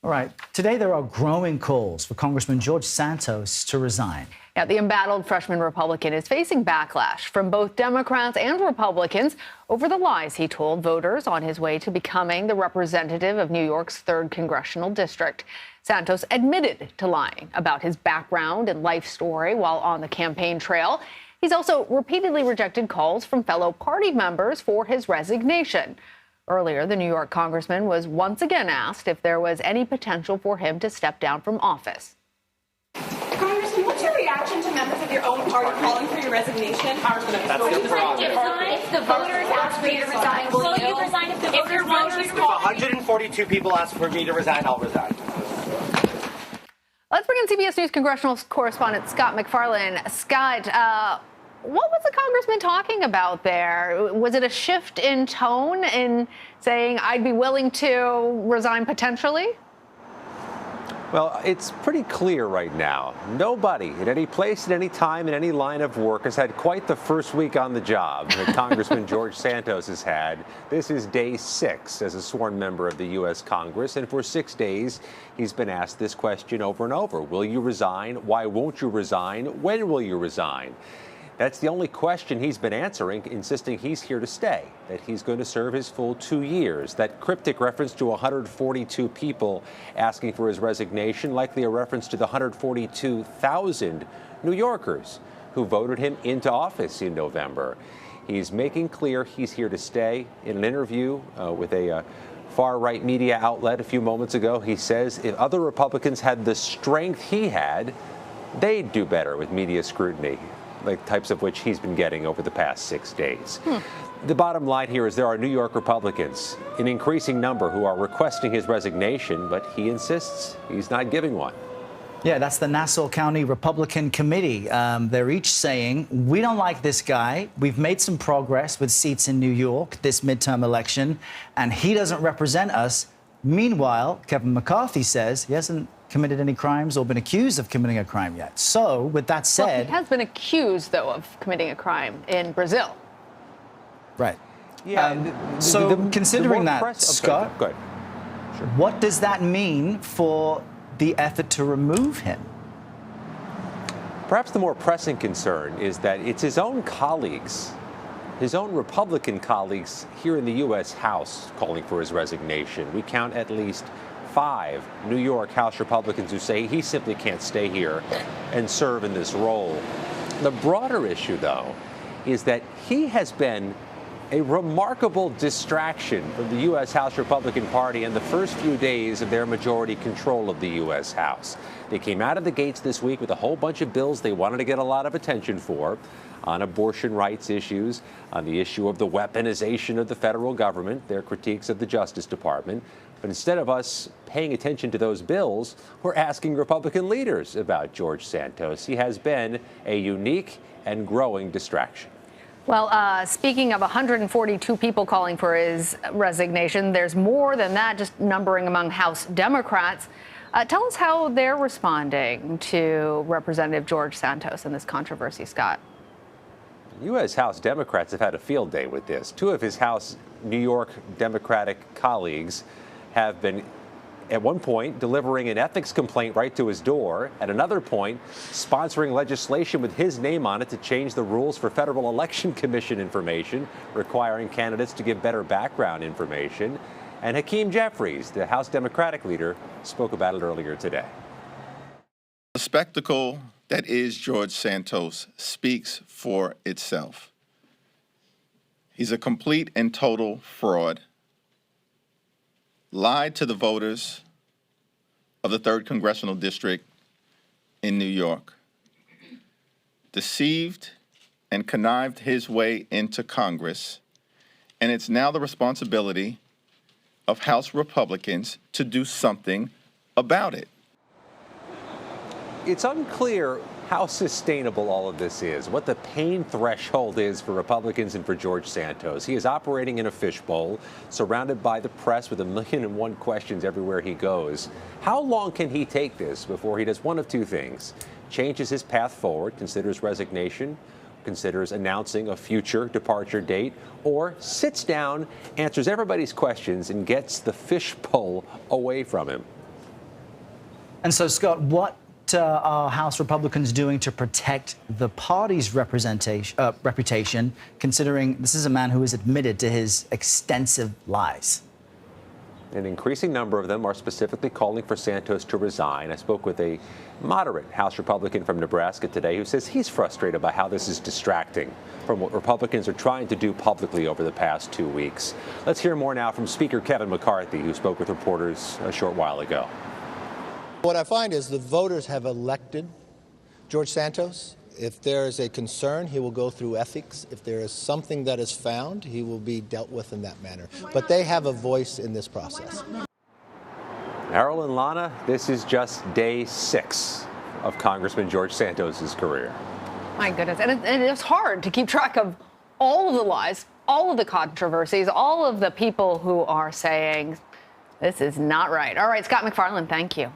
All right. Today, there are growing calls for Congressman George Santos to resign. Yeah, the embattled freshman Republican is facing backlash from both Democrats and Republicans over the lies he told voters on his way to becoming the representative of New York's 3rd congressional district. Santos admitted to lying about his background and life story while on the campaign trail. He's also repeatedly rejected calls from fellow party members for his resignation. Earlier, the New York congressman was once again asked if there was any potential for him to step down from office. Congressman, what's your reaction to members of your own party calling for your resignation? Will you resign if the voters ask for you to resign? Will you resign if the voters If 142 people ask for me to resign, I'll resign. Let's bring in CBS News congressional correspondent Scott MacFarlane. Scott, what was the congressman talking about there? Was it a shift in tone in saying I'd be willing to resign potentially? Well, it's pretty clear right now. Nobody at any place, at any time, in any line of work has had quite the first week on the job that Congressman George Santos has had. This is day 6 as a sworn member of the U.S. Congress, and for 6 days, he's been asked this question over and over. Will you resign? Why won't you resign? When will you resign? That's the only question he's been answering, insisting he's here to stay, that he's going to serve his full 2 years. That cryptic reference to 142 people asking for his resignation, likely a reference to the 142,000 New Yorkers who voted him into office in November. He's making clear he's here to stay. In an interview with a far-right media outlet a few moments ago, he says if other Republicans had the strength he had, they'd do better with media scrutiny, like types of which he's been getting over the past 6 days. The bottom line here is there are New York Republicans, an increasing number, who are requesting his resignation, but he insists he's not giving one. Yeah, that's the Nassau County Republican Committee. They're each saying, we don't like this guy. We've made some progress with seats in New York this midterm election, and he doesn't represent us. Meanwhile, Kevin McCarthy says he hasn't committed any crimes or been accused of committing a crime yet. So, with that said... Well, he has been accused, though, of committing a crime in Brazil. Right. Yeah. Considering that, Scott, go ahead. Sure. What does that mean for the effort to remove him? Perhaps the more pressing concern is that it's his own colleagues, his own Republican colleagues here in the U.S. House calling for his resignation. We count at least 5 New York House Republicans who say he simply can't stay here and serve in this role. The broader issue, though, is that he has been a remarkable distraction from the U.S. House Republican Party in the first few days of their majority control of the U.S. House. They came out of the gates this week with a whole bunch of bills they wanted to get a lot of attention for, on abortion rights issues, on the issue of the weaponization of the federal government, their critiques of the Justice Department. But instead of us paying attention to those bills, we're asking Republican leaders about George Santos. He has been a unique and growing distraction. Well, speaking of 142 people calling for his resignation, there's more than that, just numbering among House Democrats. Tell us how they're responding to Representative George Santos in this controversy, Scott. U.S. House Democrats have had a field day with this. 2 of his House New York Democratic colleagues have been, at one point, delivering an ethics complaint right to his door. At another point, sponsoring legislation with his name on it to change the rules for Federal Election Commission information, requiring candidates to give better background information. And Hakeem Jeffries, the House Democratic leader, spoke about it earlier today. The spectacle that is George Santos speaks for itself. He's a complete and total fraud. Lied to the voters of the 3rd Congressional District in New York, deceived and connived his way into Congress, and it's now the responsibility of House Republicans to do something about it. It's unclear how sustainable all of this is, what the pain threshold is for Republicans and for George Santos. He is operating in a fishbowl, surrounded by the press with 1,000,001 questions everywhere he goes. How long can he take this before he does one of 2 things? Changes his path forward, considers resignation, considers announcing a future departure date, or sits down, answers everybody's questions, and gets the fishbowl away from him? And so, Scott, what are House Republicans doing to protect the party's reputation, considering this is a man who has admitted to his extensive lies? An increasing number of them are specifically calling for Santos to resign. I spoke with a moderate House Republican from Nebraska today who says he's frustrated by how this is distracting from what Republicans are trying to do publicly over the past 2 weeks. Let's hear more now from Speaker Kevin McCarthy, who spoke with reporters a short while ago. What I find is the voters have elected George Santos. If there is a concern, he will go through ethics. If there is something that is found, he will be dealt with in that manner. But they have a voice in this process. Errol and Lana, this is just day 6 of Congressman George Santos' career. My goodness. And it's hard to keep track of all of the lies, all of the controversies, all of the people who are saying this is not right. All right, Scott MacFarlane, thank you.